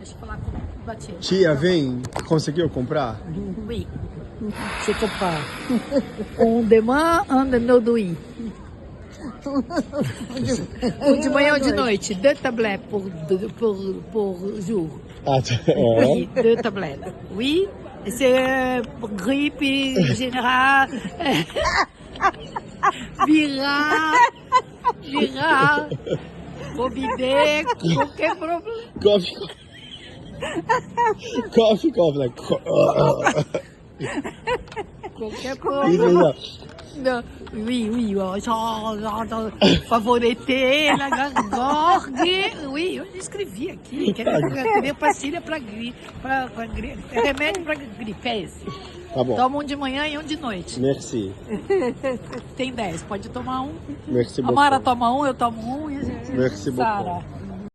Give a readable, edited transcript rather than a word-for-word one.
chocolat batido. Tia, vem. Conseguiu comprar? Oui. C'est comprar. Demain, de noite. De manhã ou de noite. 2 tablettes pour jour. Ah, Oui, 2 tablettes. Oui. C'est pour grippe générale. Viral. Covid, qualquer problema. Coffee, like. Qualquer problema. Oui, favoriser la gorgue. Oui, eu escrevi aqui. Queria pastilha para gripe. Remédio para gripe. Tá bom. Toma um de manhã e um de noite. Merci. Tem 10, pode tomar um. Merci A beaucoup. Mara toma um, eu tomo um e a gente Merci beaucoup. sara.